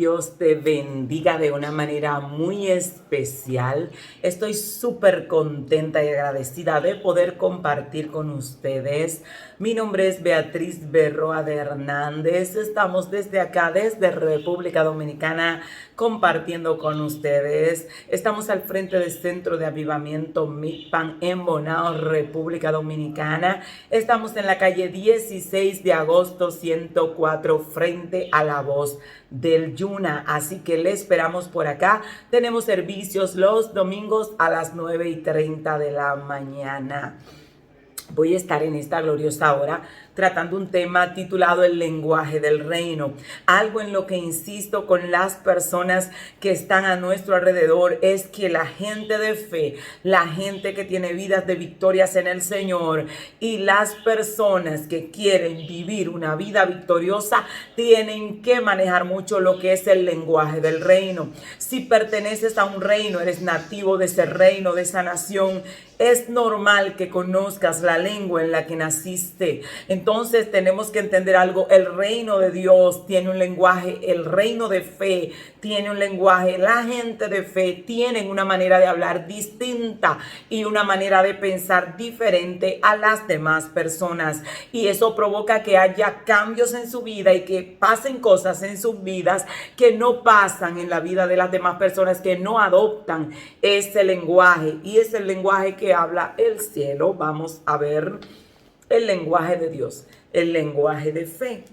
Dios te bendiga de una manera muy especial. Estoy súper contenta y agradecida de poder compartir con ustedes. Mi nombre es Beatriz Berroa de Hernández. Estamos desde acá, desde República Dominicana, compartiendo con ustedes. Estamos al frente del Centro de Avivamiento MIPAN en Bonao, República Dominicana. Estamos en la calle 16 de agosto 104, frente a la Voz del Yuna. Así que le esperamos por acá. Tenemos servicios los domingos a las 9:30 de la mañana. Voy a estar en esta gloriosa hora tratando un tema titulado El lenguaje del reino. Algo en lo que insisto con las personas que están a nuestro alrededor es que la gente de fe, la gente que tiene vidas de victorias en el Señor y las personas que quieren vivir una vida victoriosa tienen que manejar mucho lo que es el lenguaje del reino. Si perteneces a un reino, eres nativo de ese reino, de esa nación, es normal que conozcas la lengua en la que naciste. Entonces tenemos que entender algo. El reino de Dios tiene un lenguaje, el reino de fe tiene un lenguaje. La gente de fe tiene una manera de hablar distinta y una manera de pensar diferente a las demás personas. Y eso provoca que haya cambios en su vida y que pasen cosas en sus vidas que no pasan en la vida de las demás personas que no adoptan ese lenguaje. Y es el lenguaje que habla el cielo. Vamos a ver el lenguaje de Dios, el lenguaje de fe.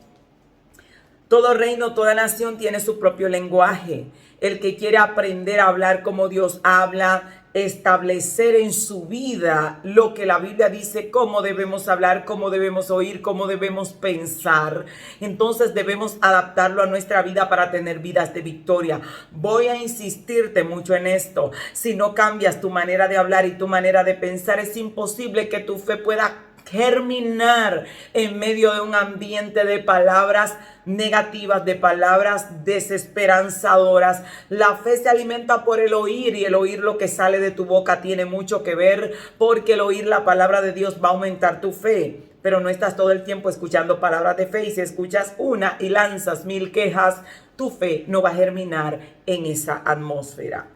Todo reino, toda nación tiene su propio lenguaje. El que quiere aprender a hablar como Dios habla, establecer en su vida lo que la Biblia dice, cómo debemos hablar, cómo debemos oír, cómo debemos pensar, entonces debemos adaptarlo a nuestra vida para tener vidas de victoria. Voy a insistirte mucho en esto. Si no cambias tu manera de hablar y tu manera de pensar, es imposible que tu fe pueda germinar en medio de un ambiente de palabras negativas, de palabras desesperanzadoras. La fe se alimenta por el oír, y el oír lo que sale de tu boca tiene mucho que ver, porque el oír la palabra de Dios va a aumentar tu fe. Pero no estás todo el tiempo escuchando palabras de fe, y si escuchas una y lanzas 1000 quejas, tu fe no va a germinar en esa atmósfera.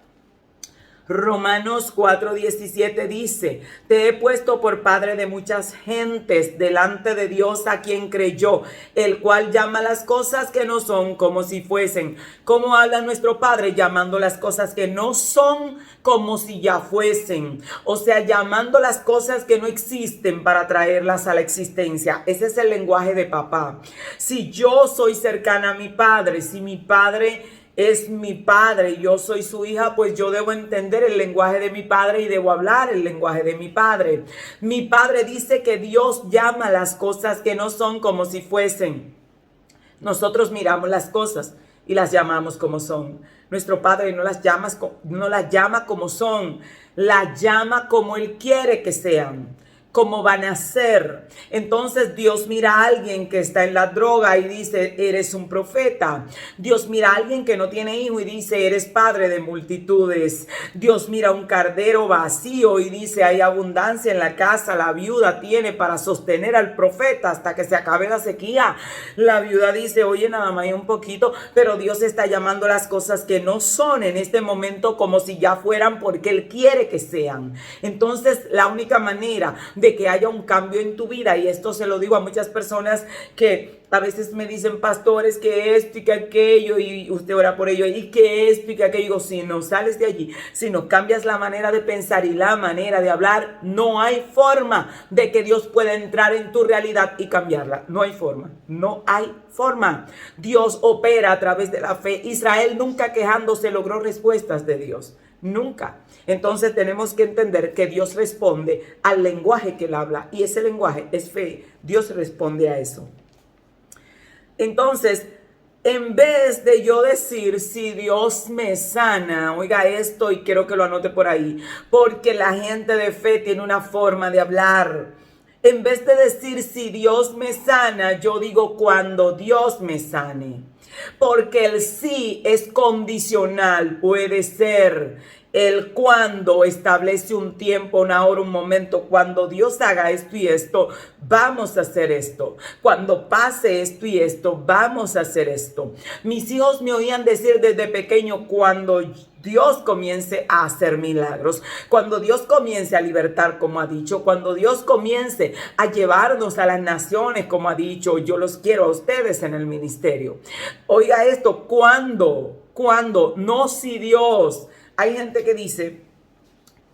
Romanos 4:17 dice: te he puesto por padre de muchas gentes delante de Dios a quien creyó, el cual llama las cosas que no son como si fuesen. ¿Cómo habla nuestro Padre? Llamando las cosas que no son como si ya fuesen. O sea, llamando las cosas que no existen para traerlas a la existencia. Ese es el lenguaje de papá. Si yo soy cercana a mi padre, si mi padre es mi padre y yo soy su hija, pues yo debo entender el lenguaje de mi padre y debo hablar el lenguaje de mi padre. Mi padre dice que Dios llama las cosas que no son como si fuesen. Nosotros miramos las cosas y las llamamos como son. Nuestro Padre no las llama como son, las llama como Él quiere que sean, como van a ser. Entonces Dios mira a alguien que está en la droga y dice: eres un profeta. Dios mira a alguien que no tiene hijo y dice: eres padre de multitudes. Dios mira a un cardero vacío y dice: hay abundancia en la casa, la viuda tiene para sostener al profeta hasta que se acabe la sequía. La viuda dice: oye, nada más hay un poquito, pero Dios está llamando las cosas que no son en este momento como si ya fueran, porque Él quiere que sean. Entonces la única manera de que haya un cambio en tu vida, y esto se lo digo a muchas personas que a veces me dicen: pastores, que esto y que aquello, y usted ora por ello, y que esto y que aquello. Digo: si no sales de allí, si no cambias la manera de pensar y la manera de hablar, no hay forma de que Dios pueda entrar en tu realidad y cambiarla. No hay forma, no hay forma. Dios opera a través de la fe. Israel nunca quejándose logró respuestas de Dios. Nunca. Entonces tenemos que entender que Dios responde al lenguaje que Él habla, y ese lenguaje es fe. Dios responde a eso. Entonces, en vez de yo decir: si Dios me sana, oiga esto y quiero que lo anote por ahí, porque la gente de fe tiene una forma de hablar. En vez de decir: si Dios me sana, yo digo: cuando Dios me sane. Porque el sí es condicional, puede ser. El cuándo establece un tiempo, una hora, un momento. Cuando Dios haga esto y esto, vamos a hacer esto. Cuando pase esto y esto, vamos a hacer esto. Mis hijos me oían decir desde pequeño, cuando Dios comience a hacer milagros, cuando Dios comience a libertar, como ha dicho, cuando Dios comience a llevarnos a las naciones, como ha dicho, yo los quiero a ustedes en el ministerio. Oiga esto, ¿cuándo? No si Dios. Hay gente que dice,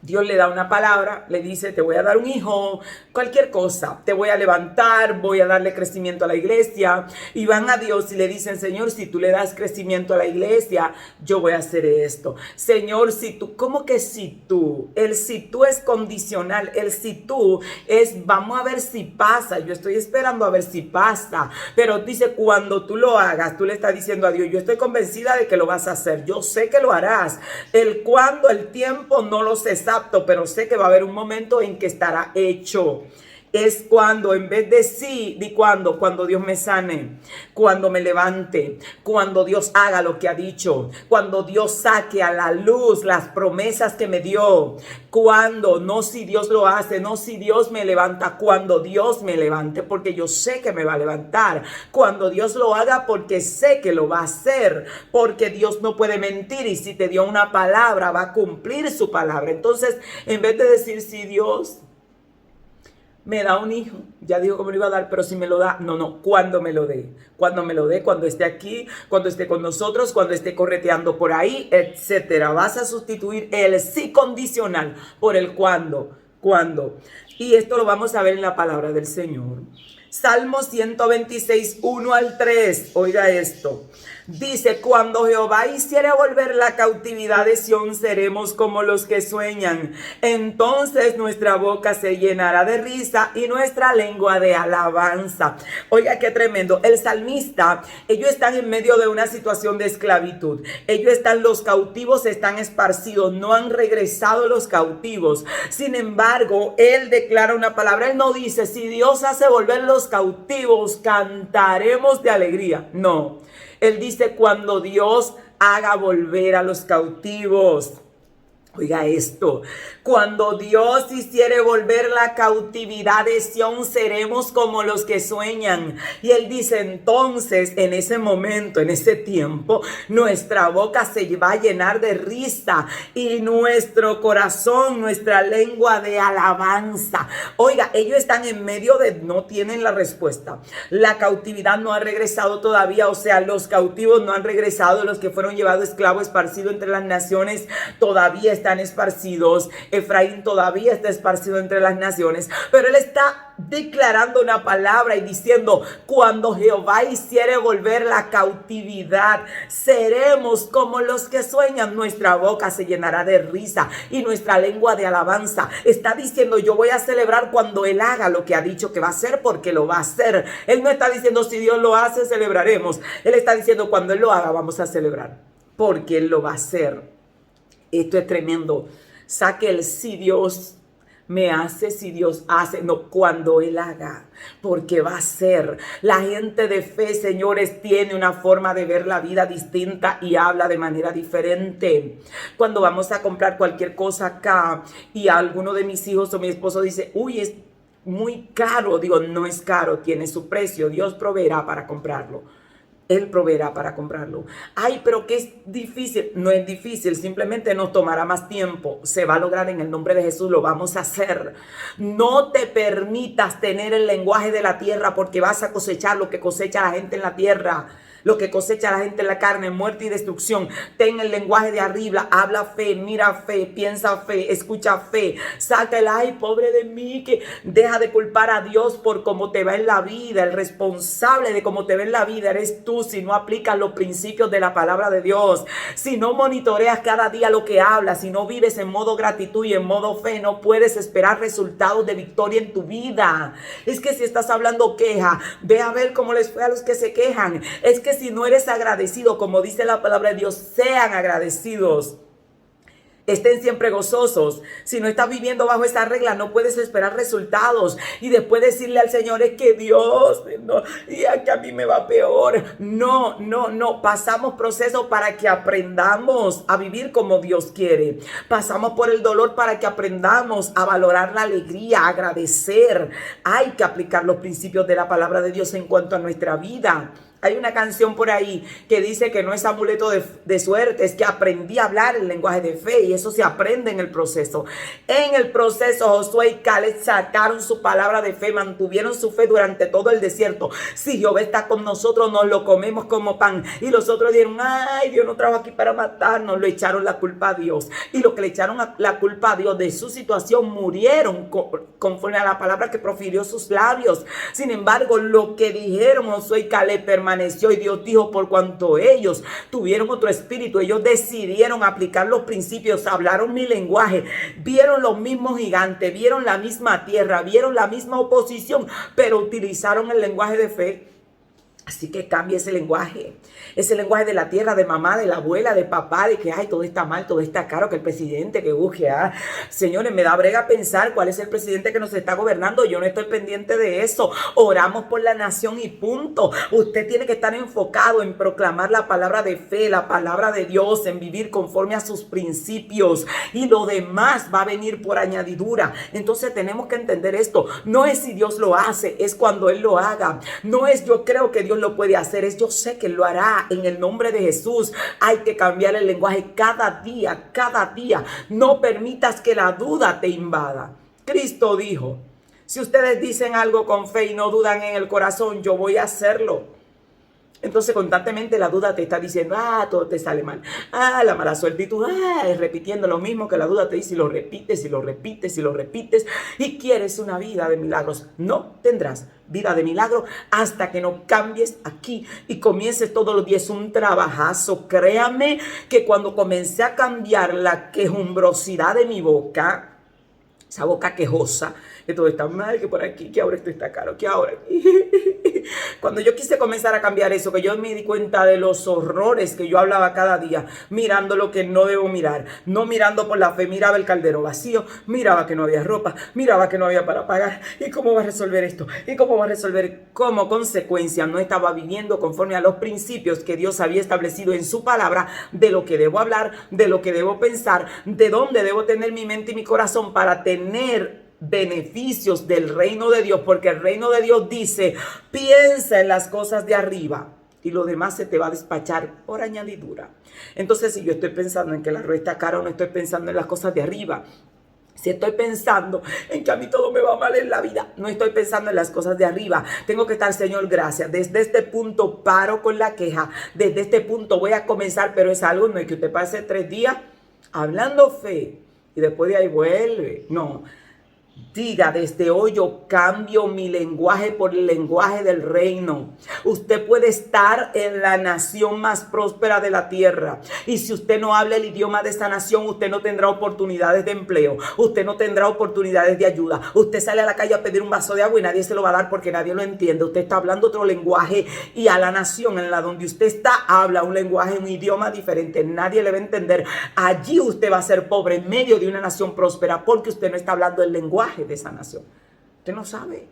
Dios le da una palabra, le dice, te voy a dar un hijo, cualquier cosa, te voy a levantar, voy a darle crecimiento a la iglesia. Y van a Dios y le dicen, Señor, si tú le das crecimiento a la iglesia, yo voy a hacer esto. Señor, si tú, ¿cómo que si tú? El si tú es condicional, el si tú es, vamos a ver si pasa, yo estoy esperando a ver si pasa. Pero dice, cuando tú lo hagas, tú le estás diciendo a Dios, yo estoy convencida de que lo vas a hacer, yo sé que lo harás. El cuándo, el tiempo, no lo sé exacto, pero sé que va a haber un momento en que estará hecho. Es cuando, en vez de sí, di cuando Dios me sane, cuando me levante, cuando Dios haga lo que ha dicho, cuando Dios saque a la luz las promesas que me dio, cuando, no si Dios lo hace, no si Dios me levanta, cuando Dios me levante, porque yo sé que me va a levantar, cuando Dios lo haga, porque sé que lo va a hacer, porque Dios no puede mentir y si te dio una palabra, va a cumplir su palabra. Entonces, en vez de decir si Dios me da un hijo, ya dijo que me lo iba a dar, pero si me lo da, cuando me lo dé, cuando esté aquí, cuando esté con nosotros, cuando esté correteando por ahí, etcétera. Vas a sustituir el sí condicional por el cuando. Y esto lo vamos a ver en la palabra del Señor. Salmo 126, 1 al 3, oiga esto. Dice, cuando Jehová hiciere volver la cautividad de Sión, seremos como los que sueñan. Entonces nuestra boca se llenará de risa y nuestra lengua de alabanza. Oiga, qué tremendo. El salmista, ellos están en medio de una situación de esclavitud. Los cautivos están esparcidos, no han regresado los cautivos. Sin embargo, él declara una palabra. Él no dice, si Dios hace volver los cautivos, cantaremos de alegría. No. Él dice, cuando Dios haga volver a los cautivos. Oiga esto, cuando Dios hiciere volver la cautividad de Sión, seremos como los que sueñan. Y él dice, entonces, en ese momento, en ese tiempo, nuestra boca se va a llenar de risa y nuestro corazón, nuestra lengua de alabanza. Oiga, ellos están en medio de, no tienen la respuesta. La cautividad no ha regresado todavía, o sea, los cautivos no han regresado, los que fueron llevados esclavos, esparcidos entre las naciones, todavía están esparcidos. Efraín todavía está esparcido entre las naciones, pero él está declarando una palabra y diciendo, cuando Jehová hiciere volver la cautividad, seremos como los que sueñan, nuestra boca se llenará de risa y nuestra lengua de alabanza. Está diciendo, yo voy a celebrar cuando él haga lo que ha dicho que va a hacer, porque lo va a hacer. Él no está diciendo, si Dios lo hace, celebraremos. Él está diciendo, cuando él lo haga, vamos a celebrar, porque él lo va a hacer. Esto es tremendo. Saque el si Dios me hace, si Dios hace, no, cuando él haga, porque va a ser. La gente de fe, señores, tiene una forma de ver la vida distinta y habla de manera diferente. Cuando vamos a comprar cualquier cosa acá y alguno de mis hijos o mi esposo dice, uy, es muy caro, digo, no es caro, tiene su precio, Dios proveerá para comprarlo. Él proveerá para comprarlo. Ay, pero que es difícil. No es difícil, simplemente nos tomará más tiempo. Se va a lograr en el nombre de Jesús, lo vamos a hacer. No te permitas tener el lenguaje de la tierra, porque vas a cosechar lo que cosecha la gente en la tierra. Lo que cosecha la gente en la carne, muerte y destrucción. Ten el lenguaje de arriba, habla fe, mira fe, piensa fe, escucha fe. Saca el ay, pobre de mí, que deja de culpar a Dios por cómo te va en la vida. El responsable de cómo te va en la vida eres tú si no aplicas los principios de la palabra de Dios. Si no monitoreas cada día lo que hablas, si no vives en modo gratitud y en modo fe, no puedes esperar resultados de victoria en tu vida. Es que si estás hablando queja, ve a ver cómo les fue a los que se quejan. Es que si no eres agradecido, como dice la palabra de Dios, sean agradecidos. Estén siempre gozosos. Si no estás viviendo bajo esa regla, no puedes esperar resultados. Y después decirle al Señor, es que Dios, no, y que a mí me va peor. No, no, no. Pasamos procesos para que aprendamos a vivir como Dios quiere. Pasamos por el dolor para que aprendamos a valorar la alegría, a agradecer. Hay que aplicar los principios de la palabra de Dios en cuanto a nuestra vida. Hay una canción por ahí que dice que no es amuleto de suerte, es que aprendí a hablar el lenguaje de fe y eso se aprende en el proceso. En el proceso Josué y Caleb sacaron su palabra de fe, mantuvieron su fe durante todo el desierto. Si Jehová está con nosotros, nos lo comemos como pan. Y los otros dijeron, ay, Dios no trajo aquí para matarnos. Le echaron la culpa a Dios. Y los que le echaron la culpa a Dios de su situación murieron conforme a la palabra que profirió sus labios. Sin embargo, lo que dijeron Josué y Caleb permaneció, y Dios dijo, por cuanto ellos tuvieron otro espíritu, ellos decidieron aplicar los principios, hablaron mi lenguaje, vieron los mismos gigantes, vieron la misma tierra, vieron la misma oposición, pero utilizaron el lenguaje de fe. Así que cambie ese lenguaje de la tierra, de mamá, de la abuela, de papá, de que ay, todo está mal, todo está caro, que el presidente, que busque, señores, me da brega pensar cuál es el presidente que nos está gobernando. Yo no estoy pendiente de eso. Oramos por la nación y punto. Usted tiene que estar enfocado en proclamar la palabra de fe, la palabra de Dios, en vivir conforme a sus principios, y lo demás va a venir por añadidura. Entonces tenemos que entender esto. No es si Dios lo hace, es cuando Él lo haga. No es yo creo que Dios lo puede hacer, es yo sé que lo hará en el nombre de Jesús. Hay que cambiar el lenguaje cada día, cada día. No permitas que la duda te invada. Cristo dijo, si ustedes dicen algo con fe y no dudan en el corazón, yo voy a hacerlo. Entonces constantemente la duda te está diciendo, todo te sale mal, la mala suerte, y tú repitiendo lo mismo que la duda te dice, y lo repites, y lo repites, y lo repites, y quieres una vida de milagros. No tendrás vida de milagro hasta que no cambies aquí y comiences todos los días un trabajazo. Créame que cuando comencé a cambiar la quejumbrosidad de mi boca, esa boca quejosa, que todo está mal, que por aquí, que ahora esto está caro, que ahora... Cuando yo quise comenzar a cambiar eso, que yo me di cuenta de los horrores que yo hablaba cada día, mirando lo que no debo mirar, no mirando por la fe, miraba el caldero vacío, miraba que no había ropa, miraba que no había para pagar, ¿y cómo va a resolver esto? ¿Y cómo va a resolver? Como consecuencia, no estaba viviendo conforme a los principios que Dios había establecido en su palabra, de lo que debo hablar, de lo que debo pensar, de dónde debo tener mi mente y mi corazón para tener beneficios del reino de Dios, porque el reino de Dios dice, piensa en las cosas de arriba y lo demás se te va a despachar por añadidura. Entonces, si yo estoy pensando en que la arroz está caro, no estoy pensando en las cosas de arriba. Si estoy pensando en que a mí todo me va mal en la vida, no estoy pensando en las cosas de arriba. Tengo que estar, Señor, gracias. Desde este punto paro con la queja. Desde este punto voy a comenzar, pero es algo, no es que usted pase 3 días hablando fe y después de ahí vuelve. No. Diga, desde hoy yo cambio mi lenguaje por el lenguaje del reino. Usted puede estar en la nación más próspera de la tierra, y si usted no habla el idioma de esa nación, usted no tendrá oportunidades de empleo, usted no tendrá oportunidades de ayuda. Usted sale a la calle a pedir un vaso de agua y nadie se lo va a dar porque nadie lo entiende. Usted está hablando otro lenguaje, y a la nación en la donde usted está habla un lenguaje, un idioma diferente. Nadie le va a entender. Allí usted va a ser pobre en medio de una nación próspera porque usted no está hablando el lenguaje de esa nación. Usted no sabe.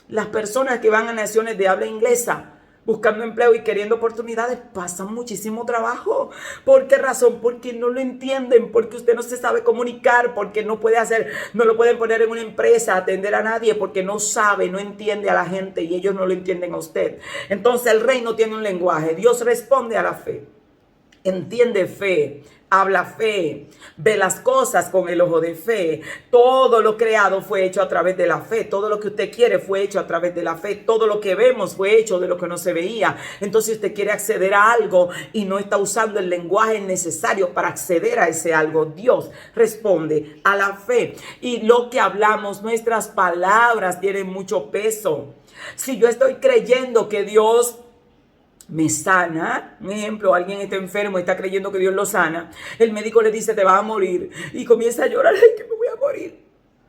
Las personas que van a naciones de habla inglesa buscando empleo y queriendo oportunidades pasan muchísimo trabajo. ¿Por qué razón? Porque no lo entienden, porque usted no se sabe comunicar, porque no puede hacer, no lo pueden poner en una empresa, atender a nadie, porque no sabe, no entiende a la gente y ellos no lo entienden a usted. Entonces el reino tiene un lenguaje. Dios responde a la fe, entiende fe, habla fe, ve las cosas con el ojo de fe. Todo lo creado fue hecho a través de la fe. Todo lo que usted quiere fue hecho a través de la fe. Todo lo que vemos fue hecho de lo que no se veía. Entonces, si usted quiere acceder a algo y no está usando el lenguaje necesario para acceder a ese algo, Dios responde a la fe. Y lo que hablamos, nuestras palabras tienen mucho peso. Si yo estoy creyendo que Dios me sana, un ejemplo, alguien está enfermo y está creyendo que Dios lo sana, el médico le dice te vas a morir y comienza a llorar, ay, que me voy a morir.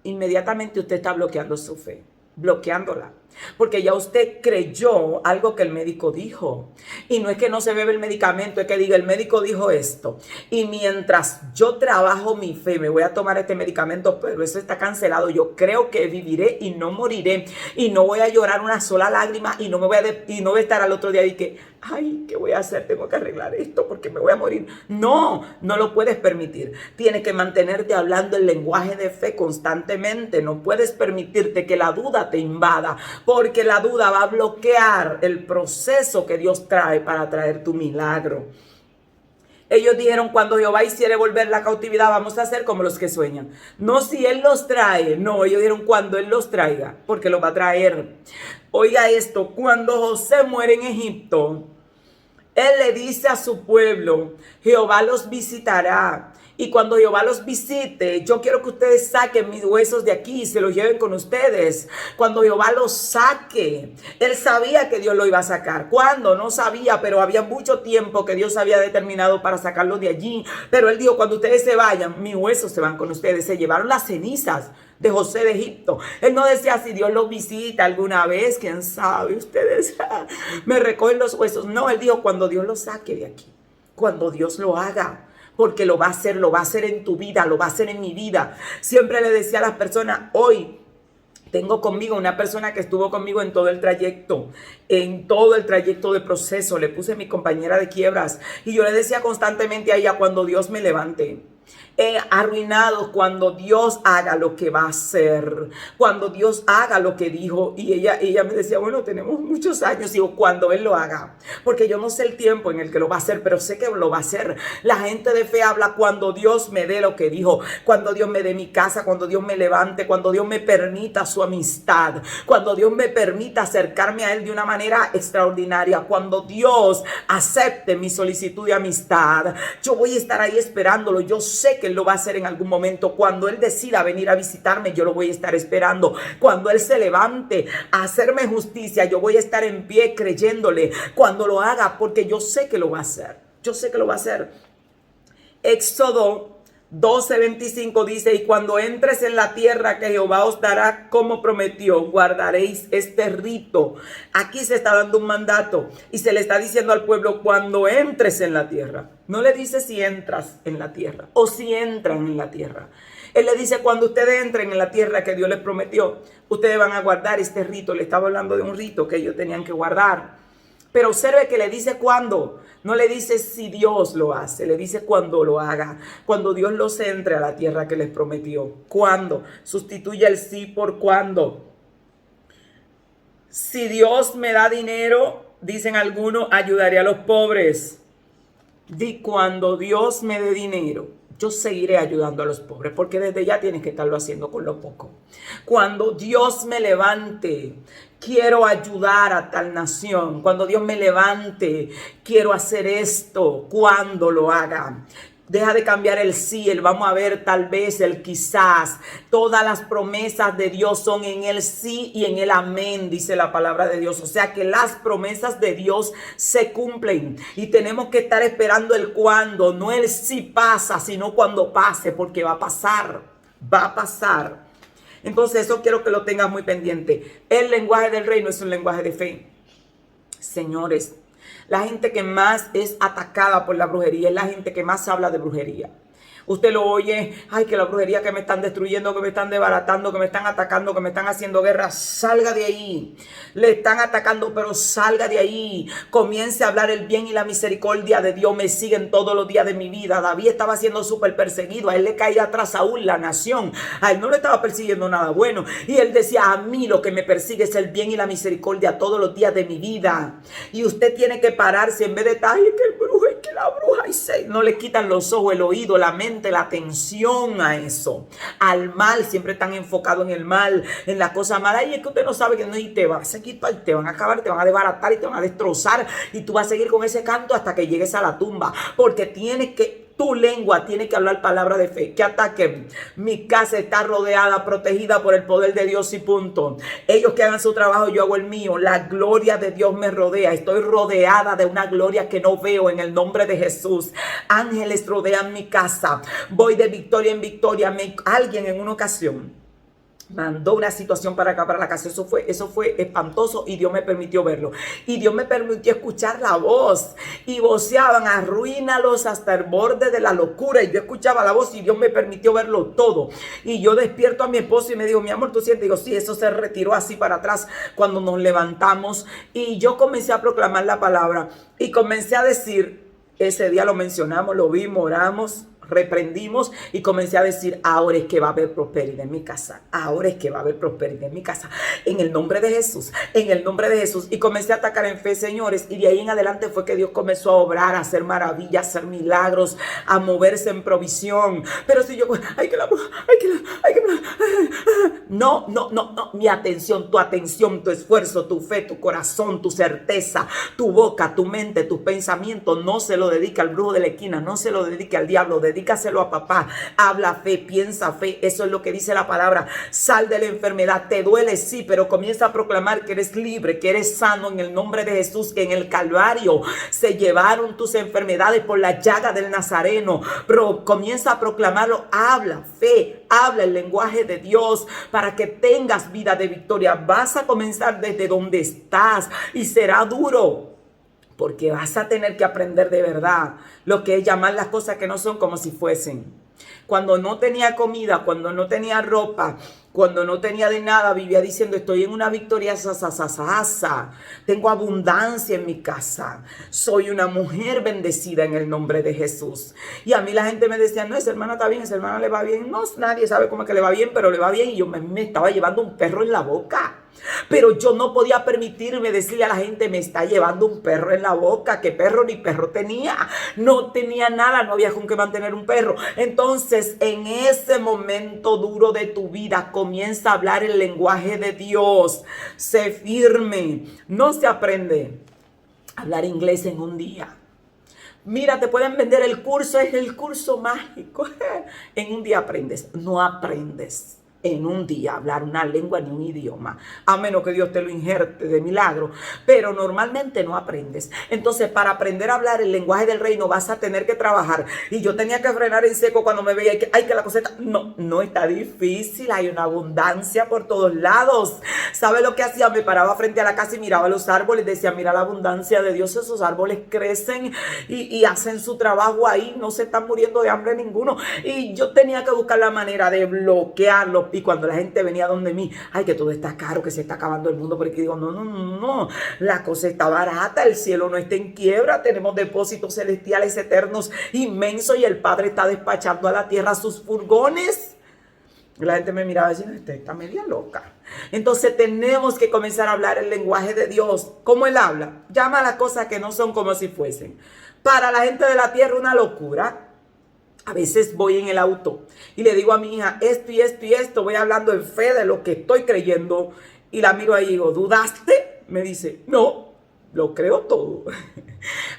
Inmediatamente usted está bloqueando su fe. bloqueándola. Porque ya usted creyó algo que el médico dijo. Y no es que no se bebe el medicamento, es que diga, el médico dijo esto. Y mientras yo trabajo mi fe, me voy a tomar este medicamento, pero eso está cancelado. Yo creo que viviré y no moriré. Y no voy a llorar una sola lágrima y no me voy a estar al otro día y que, ay, ¿qué voy a hacer? Tengo que arreglar esto porque me voy a morir. No, no lo puedes permitir. Tienes que mantenerte hablando el lenguaje de fe constantemente. No puedes permitirte que la duda te invada, porque la duda va a bloquear el proceso que Dios trae para traer tu milagro. Ellos dijeron, cuando Jehová hiciere volver la cautividad, vamos a hacer como los que sueñan. No si Él los trae. No, ellos dijeron cuando Él los traiga, porque los va a traer. Oiga esto, cuando José muere en Egipto, Él le dice a su pueblo, Jehová los visitará. Y cuando Jehová los visite, yo quiero que ustedes saquen mis huesos de aquí y se los lleven con ustedes. Cuando Jehová los saque, Él sabía que Dios lo iba a sacar. ¿Cuándo? No sabía, pero había mucho tiempo que Dios había determinado para sacarlos de allí. Pero Él dijo, cuando ustedes se vayan, mis huesos se van con ustedes. Se llevaron las cenizas de José de Egipto. Él no decía, si Dios los visita alguna vez, quién sabe, ustedes me recogen los huesos. No, Él dijo, cuando Dios los saque de aquí, cuando Dios lo haga. Porque lo va a hacer en tu vida, lo va a hacer en mi vida. Siempre le decía a las personas, hoy tengo conmigo una persona que estuvo conmigo en todo el trayecto de proceso. Le puse mi compañera de quiebras y yo le decía constantemente a ella, cuando Dios me levante, arruinado, cuando Dios haga lo que va a hacer, cuando Dios haga lo que dijo. Y ella me decía, bueno, tenemos muchos años. Digo, cuando Él lo haga, porque yo no sé el tiempo en el que lo va a hacer, pero sé que lo va a hacer. La gente de fe habla cuando Dios me dé lo que dijo, cuando Dios me dé mi casa, cuando Dios me levante, cuando Dios me permita su amistad, cuando Dios me permita acercarme a Él de una manera extraordinaria, cuando Dios acepte mi solicitud de amistad. Yo voy a estar ahí esperándolo. Yo sé que Él lo va a hacer en algún momento. Cuando Él decida venir a visitarme, yo lo voy a estar esperando. Cuando Él se levante a hacerme justicia, yo voy a estar en pie creyéndole cuando lo haga, porque yo sé que lo va a hacer. Yo sé que lo va a hacer. Éxodo 12:25 dice, y cuando entres en la tierra que Jehová os dará como prometió, guardaréis este rito. Aquí se está dando un mandato y se le está diciendo al pueblo, cuando entres en la tierra. No le dice si entras en la tierra o si entran en la tierra. Él le dice, cuando ustedes entren en la tierra que Dios les prometió, ustedes van a guardar este rito. Le estaba hablando de un rito que ellos tenían que guardar. Pero observe que le dice cuándo. No le dice si Dios lo hace, le dice cuando lo haga. Cuando Dios los entre a la tierra que les prometió. ¿Cuándo? Sustituye el sí por cuándo. Si Dios me da dinero, dicen algunos, ayudaré a los pobres. Di, cuando Dios me dé dinero, yo seguiré ayudando a los pobres, porque desde ya tienes que estarlo haciendo con lo poco. Cuando Dios me levante, quiero ayudar a tal nación. Cuando Dios me levante, quiero hacer esto. Cuando lo haga. Deja de cambiar el sí, el vamos a ver, tal vez, el quizás. Todas las promesas de Dios son en el sí y en el amén, dice la palabra de Dios. O sea que las promesas de Dios se cumplen y tenemos que estar esperando el cuándo, no el sí pasa, sino cuando pase, porque va a pasar, va a pasar. Entonces eso quiero que lo tengas muy pendiente. El lenguaje del reino es un lenguaje de fe. Señores, la gente que más es atacada por la brujería es la gente que más habla de brujería. Usted lo oye, ay, que la brujería, que me están destruyendo, que me están desbaratando, que me están atacando, que me están haciendo guerra. Salga de ahí. Le están atacando, pero salga de ahí. Comience a hablar el bien y la misericordia de Dios. Me siguen todos los días de mi vida. David estaba siendo súper perseguido. A él le caía atrás Saúl, la nación. A él no le estaba persiguiendo nada bueno. Y él decía, a mí lo que me persigue es el bien y la misericordia todos los días de mi vida. Y usted tiene que pararse en vez de estar, ay, que el brujo, ay, que la bruja. Y no le quitan los ojos, el oído, la mente, la atención a eso, al mal. Siempre están enfocados en el mal, en la cosa mala. Y es que usted no sabe que no, y te van a seguir, te van a acabar, te van a desbaratar y te van a destrozar, y tú vas a seguir con ese canto hasta que llegues a la tumba, porque tienes que, tu lengua tiene que hablar palabra de fe. Que ataquen. Mi casa está rodeada, protegida por el poder de Dios y punto. Ellos que hagan su trabajo, yo hago el mío. La gloria de Dios me rodea. Estoy rodeada de una gloria que no veo, en el nombre de Jesús. Ángeles rodean mi casa. Voy de victoria en victoria. Alguien en una ocasión mandó una situación para acá, para la casa. Eso fue espantoso y Dios me permitió verlo. Y Dios me permitió escuchar la voz. Y voceaban, arruínalos hasta el borde de la locura. Y yo escuchaba la voz y Dios me permitió verlo todo. Y yo despierto a mi esposo y me digo, mi amor, ¿tú sientes? Digo, sí, eso se retiró así para atrás cuando nos levantamos. Y yo comencé a proclamar la palabra. Y comencé a decir, ese día lo mencionamos, lo vimos, oramos, reprendimos y comencé a decir, ahora es que va a haber prosperidad en mi casa, ahora es que va a haber prosperidad en mi casa, en el nombre de Jesús, en el nombre de Jesús. Y comencé a atacar en fe, señores, y de ahí en adelante fue que Dios comenzó a obrar, a hacer maravillas, a hacer milagros, a moverse en provisión. Pero si yo, no, mi atención, tu esfuerzo, tu fe, tu corazón, tu certeza, tu boca, tu mente, tus pensamientos, no se lo dedica al brujo de la esquina, no se lo dedica al diablo, dedícaselo a papá. Habla fe, piensa fe, eso es lo que dice la palabra. Sal de la enfermedad, te duele, sí, pero comienza a proclamar que eres libre, que eres sano en el nombre de Jesús, que en el Calvario se llevaron tus enfermedades por la llaga del Nazareno. Pero comienza a proclamarlo, habla fe, habla el lenguaje de Dios para que tengas vida de victoria. Vas a comenzar desde donde estás y será duro, porque vas a tener que aprender de verdad lo que es llamar las cosas que no son como si fuesen. Cuando no tenía comida, cuando no tenía ropa, cuando no tenía de nada, vivía diciendo, estoy en una victoria, tengo abundancia en mi casa, soy una mujer bendecida en el nombre de Jesús. Y a mí la gente me decía, no, esa hermana está bien, esa hermana le va bien. No, nadie sabe cómo es que le va bien, pero le va bien. Y yo me estaba llevando un perro en la boca. Pero yo no podía permitirme decirle a la gente, me está llevando un perro en la boca. ¿Qué perro? Ni perro tenía. No tenía nada, no había con qué mantener un perro. Entonces, en ese momento duro de tu vida, comienza a hablar el lenguaje de Dios. Sé firme. No se aprende a hablar inglés en un día. Mira, te pueden vender el curso, es el curso mágico. En un día aprendes. No aprendes en un día hablar una lengua ni un idioma, a menos que Dios te lo injerte de milagro, pero normalmente no aprendes. Entonces, para aprender a hablar el lenguaje del reino vas a tener que trabajar. Y yo tenía que frenar en seco cuando me veía que la coseta, no está difícil, hay una abundancia por todos lados. ¿Sabe lo que hacía? Me paraba frente a la casa y miraba los árboles, decía, mira la abundancia de Dios, esos árboles crecen y hacen su trabajo ahí, no se están muriendo de hambre ninguno. Y yo tenía que buscar la manera de bloquearlo. Y cuando la gente venía donde mí, ay, que todo está caro, que se está acabando el mundo, porque digo, no, la cosa está barata, el cielo no está en quiebra, tenemos depósitos celestiales eternos inmensos y el Padre está despachando a la tierra sus furgones. Y la gente me miraba diciendo, esta está media loca. Entonces tenemos que comenzar a hablar el lenguaje de Dios. ¿Cómo Él habla? Llama a las cosas que no son como si fuesen. Para la gente de la tierra una locura. A veces voy en el auto y le digo a mi hija, esto y esto y esto, voy hablando en fe de lo que estoy creyendo. Y la miro ahí y digo, ¿dudaste? Me dice, no, lo creo todo.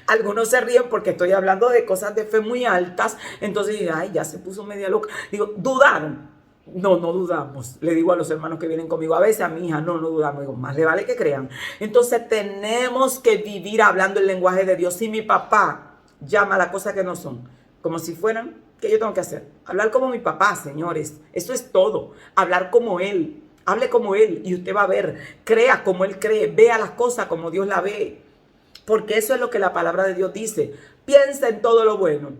Algunos se ríen porque estoy hablando de cosas de fe muy altas. Entonces, ay, ya se puso media loca. Digo, ¿dudaron? No dudamos. Le digo a los hermanos que vienen conmigo, a veces a mi hija, no dudamos. Digo, más le vale que crean. Entonces tenemos que vivir hablando el lenguaje de Dios. Si mi papá llama a las cosas que no son como si fueran, ¿qué yo tengo que hacer? Hablar como mi papá, señores. Eso es todo. Hablar como Él. Hable como Él y usted va a ver. Crea como Él cree. Vea las cosas como Dios las ve. Porque eso es lo que la palabra de Dios dice. Piensa en todo lo bueno.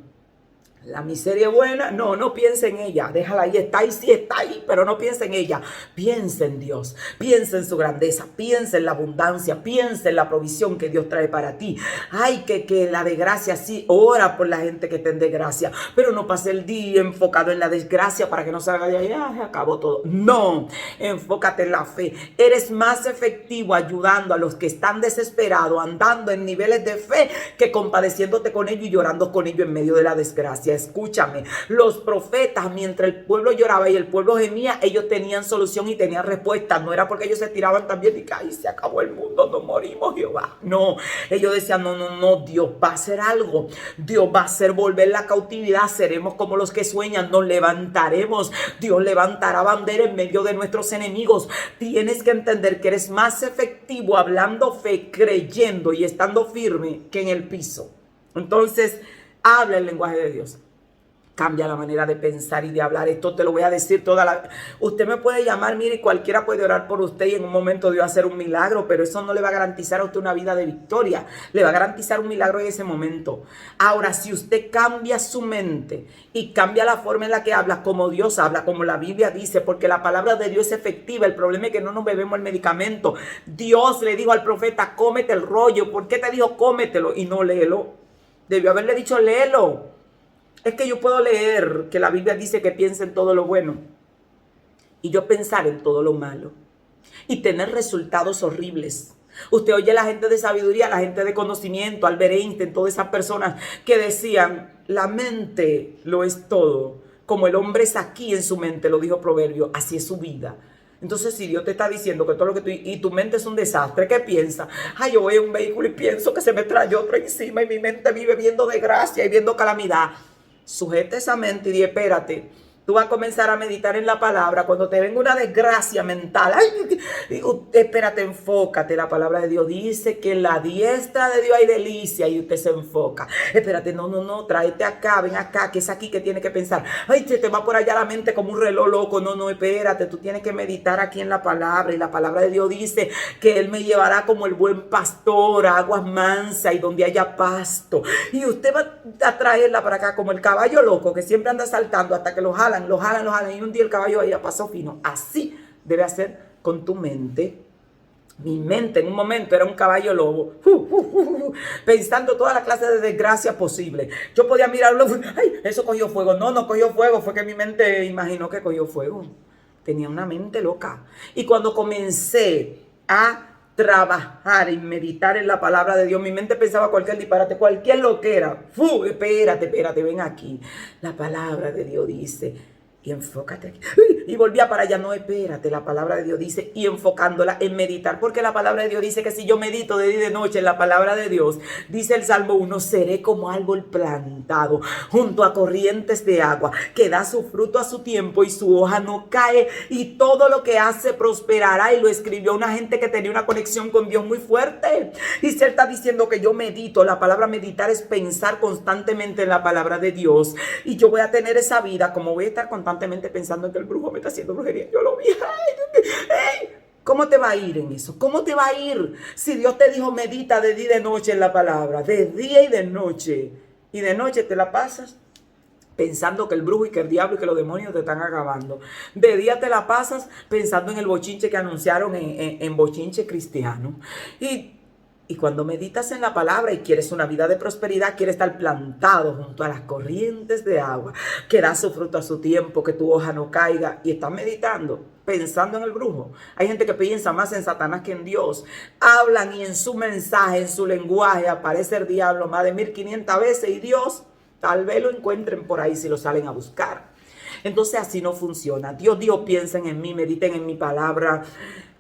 La miseria es buena, no piensa en ella, déjala ahí, está ahí, sí está ahí, pero no piensa en ella. Piensa en Dios, piensa en su grandeza, piensa en la abundancia, piensa en la provisión que Dios trae para ti. Ay, que la desgracia, sí, ora por la gente que te den desgracia, pero no pase el día enfocado en la desgracia para que no salga de allá, se acabó todo. No, enfócate en la fe. Eres más efectivo ayudando a los que están desesperados, andando en niveles de fe, que compadeciéndote con ellos y llorando con ellos en medio de la desgracia. Escúchame, los profetas, mientras el pueblo lloraba y el pueblo gemía, ellos tenían solución y tenían respuesta. No era porque ellos se tiraban también y que ahí se acabó el mundo, nos morimos, Jehová. No, ellos decían, no, Dios va a hacer algo. Dios va a hacer volver la cautividad. Seremos como los que sueñan, nos levantaremos. Dios levantará bandera en medio de nuestros enemigos. Tienes que entender que eres más efectivo hablando fe, creyendo y estando firme que en el piso. Entonces, habla el lenguaje de Dios. Cambia la manera de pensar y de hablar. Esto te lo voy a decir toda la... Usted me puede llamar, mire, cualquiera puede orar por usted y en un momento Dios hacer un milagro, pero eso no le va a garantizar a usted una vida de victoria. Le va a garantizar un milagro en ese momento. Ahora, si usted cambia su mente y cambia la forma en la que habla, como Dios habla, como la Biblia dice, porque la palabra de Dios es efectiva. El problema es que no nos bebemos el medicamento. Dios le dijo al profeta, cómete el rollo. ¿Por qué te dijo cómetelo y no léelo? Debió haberle dicho léelo. Es que yo puedo leer que la Biblia dice que piense en todo lo bueno y yo pensar en todo lo malo y tener resultados horribles. Usted oye a la gente de sabiduría, la gente de conocimiento, Albert Einstein, todas esas personas que decían, la mente lo es todo. Como el hombre es aquí en su mente, lo dijo Proverbio, así es su vida. Entonces, si Dios te está diciendo que todo lo que y tu mente es un desastre, ¿qué piensas? Ay, yo voy en un vehículo y pienso que se me trae otro encima y mi mente vive viendo desgracia y viendo calamidad. Sujeta esa mente y di, espérate, tú vas a comenzar a meditar en la palabra. Cuando te venga una desgracia mental, ay, espérate, enfócate. La palabra de Dios dice que en la diestra de Dios hay delicia y usted se enfoca. Espérate, no, tráete acá, ven acá, que es aquí que tiene que pensar. Ay, se te va por allá la mente como un reloj loco. No, espérate, tú tienes que meditar aquí en la palabra. Y la palabra de Dios dice que Él me llevará como el buen pastor a aguas mansas y donde haya pasto. Y usted va a traerla para acá como el caballo loco que siempre anda saltando hasta que lo jalan. Y un día el caballo ahí pasó fino. Así debe hacer con tu mente. Mi mente en un momento era un caballo lobo, pensando toda la clase de desgracia posible. Yo podía mirarlo, ay, eso cogió fuego. No cogió fuego, fue que mi mente imaginó que cogió fuego. Tenía una mente loca. Y cuando comencé a trabajar y meditar en la palabra de Dios, mi mente pensaba cualquier disparate, cualquier loquera. Espérate, ven aquí. La palabra de Dios dice, y enfócate aquí. Y volvía para allá, no, espérate, la palabra de Dios dice, y enfocándola en meditar, porque la palabra de Dios dice que si yo medito de día y de noche en la palabra de Dios, dice el Salmo 1, seré como árbol plantado junto a corrientes de agua, que da su fruto a su tiempo y su hoja no cae, y todo lo que hace prosperará. Y lo escribió una gente que tenía una conexión con Dios muy fuerte. Y se está diciendo que yo medito. La palabra meditar es pensar constantemente en la palabra de Dios, y yo voy a tener esa vida, como voy a estar constantemente pensando en que el brujo me está haciendo brujería. Yo lo vi. Ay, ¿cómo te va a ir en eso? ¿Cómo te va a ir? Si Dios te dijo medita de día y de noche en la palabra, de día y de noche, y de noche te la pasas pensando que el brujo y que el diablo y que los demonios te están acabando. De día te la pasas pensando en el bochinche que anunciaron en Bochinche Cristiano. Y cuando meditas en la palabra y quieres una vida de prosperidad, quieres estar plantado junto a las corrientes de agua, que da su fruto a su tiempo, que tu hoja no caiga, y estás meditando, pensando en el brujo. Hay gente que piensa más en Satanás que en Dios. Hablan y en su mensaje, en su lenguaje, aparece el diablo más de 1500 veces y Dios tal vez lo encuentren por ahí si lo salen a buscar. Entonces así no funciona. Dios dijo, piensen en mí, mediten en mi palabra.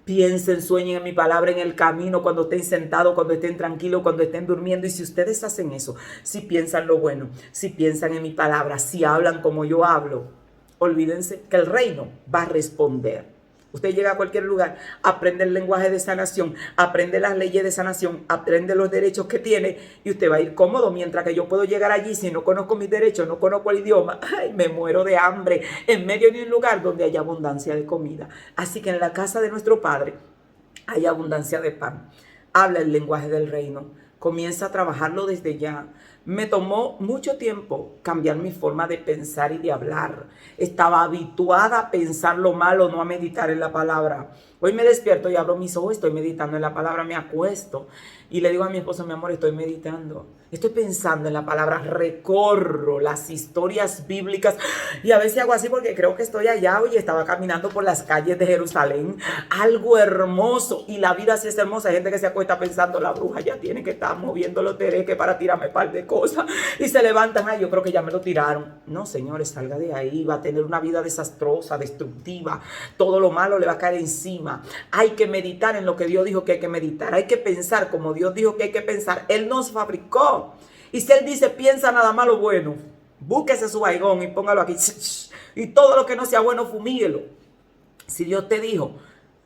Piensen, sueñen en mi palabra en el camino, cuando estén sentados, cuando estén tranquilos, cuando estén durmiendo. Y si ustedes hacen eso, si piensan lo bueno, si piensan en mi palabra, si hablan como yo hablo, olvídense que el reino va a responder. Usted llega a cualquier lugar, aprende el lenguaje de sanación, aprende las leyes de sanación, aprende los derechos que tiene y usted va a ir cómodo. Mientras que yo puedo llegar allí, si no conozco mis derechos, no conozco el idioma, ay, me muero de hambre en medio de un lugar donde hay abundancia de comida. Así que en la casa de nuestro Padre hay abundancia de pan. Habla el lenguaje del reino. Comienza a trabajarlo desde ya. Me tomó mucho tiempo cambiar mi forma de pensar y de hablar. Estaba habituada a pensar lo malo, no a meditar en la palabra. Hoy me despierto y abro mis ojos, estoy meditando en la palabra, me acuesto y le digo a mi esposo, mi amor, estoy meditando. Estoy pensando en la palabra, recorro las historias bíblicas y a veces hago así porque creo que estoy allá. Oye, estaba caminando por las calles de Jerusalén, algo hermoso, y la vida sí es hermosa. Hay gente que se acuesta pensando, la bruja ya tiene que estar moviendo los tereques para tirarme un par de cosas, y se levantan, ay, yo creo que ya me lo tiraron. No, señores, salga de ahí, va a tener una vida desastrosa, destructiva, todo lo malo le va a caer encima. Hay que meditar en lo que Dios dijo que hay que meditar, hay que pensar como Dios dijo que hay que pensar. Él nos fabricó. Y si Él dice, piensa nada más lo bueno, búsquese su baigón y póngalo aquí. Y todo lo que no sea bueno, fumíguelo. Si Dios te dijo,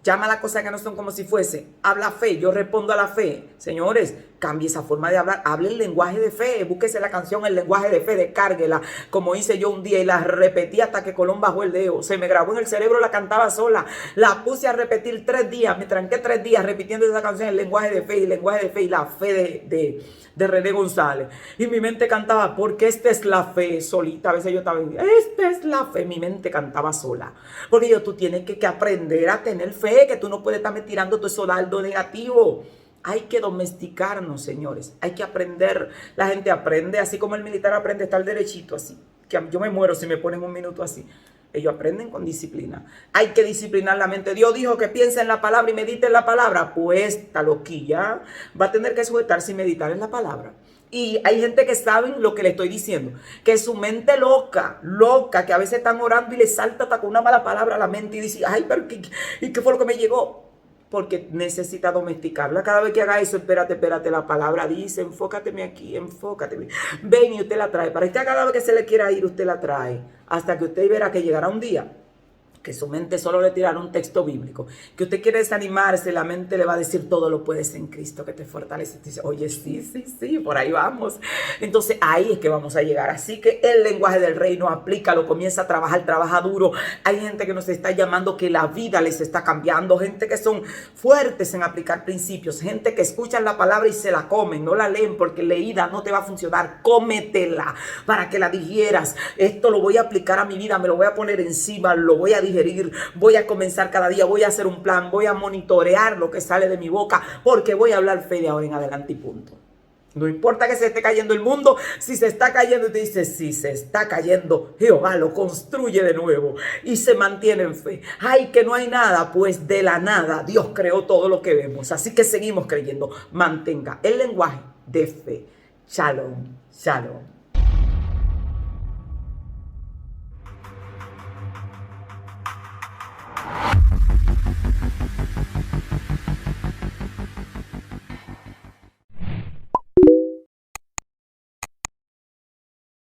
llama a las cosas que no son como si fuese, habla fe, yo respondo a la fe. Señores, Cambie esa forma de hablar, hable el lenguaje de fe, búsquese la canción El lenguaje de fe, descárguela, como hice yo un día y la repetí hasta que Colón bajó el dedo, se me grabó en el cerebro, la cantaba sola, la puse a repetir 3 días, me tranqué 3 días repitiendo esa canción El lenguaje de fe y la fe de René González, y mi mente cantaba, porque esta es la fe solita, a veces yo estaba, esta es la fe, mi mente cantaba sola, porque tú tienes que aprender a tener fe, que tú no puedes estarme tirando todo eso dardo negativo. Hay que domesticarnos, señores. Hay que aprender. La gente aprende, así como el militar aprende a estar derechito, así. Que yo me muero si me ponen un minuto así. Ellos aprenden con disciplina. Hay que disciplinar la mente. Dios dijo que piense en la palabra y medite en la palabra. Pues esta loquilla va a tener que sujetarse y meditar en la palabra. Y hay gente que saben lo que le estoy diciendo, que su mente loca, que a veces están orando y le salta hasta con una mala palabra a la mente y dice, ay, pero ¿qué fue lo que me llegó? Porque necesita domesticarla. Cada vez que haga eso, espérate, la palabra dice, enfócateme aquí, enfócateme. Ven y usted la trae. Para usted cada vez que se le quiera ir, usted la trae. Hasta que usted verá que llegará un día que su mente solo le tirará un texto bíblico, que usted quiere desanimarse, la mente le va a decir todo lo puedes en Cristo que te fortalece. Dice, oye, sí, por ahí vamos. Entonces ahí es que vamos a llegar. Así que el lenguaje del reino, aplícalo, comienza a trabajar, trabaja duro. Hay gente que nos está llamando, que la vida les está cambiando, gente que son fuertes en aplicar principios, gente que escuchan la palabra y se la comen, no la leen porque leída no te va a funcionar, cómetela para que la digieras. Esto lo voy a aplicar a mi vida, me lo voy a poner encima, lo voy a digerir, voy a comenzar cada día, voy a hacer un plan, voy a monitorear lo que sale de mi boca, porque voy a hablar fe de ahora en adelante y punto. No importa que se esté cayendo el mundo, si se está cayendo, te dice, si se está cayendo, Jehová lo construye de nuevo y se mantiene en fe. Ay, que no hay nada, pues de la nada Dios creó todo lo que vemos. Así que seguimos creyendo. Mantenga el lenguaje de fe. Shalom, shalom.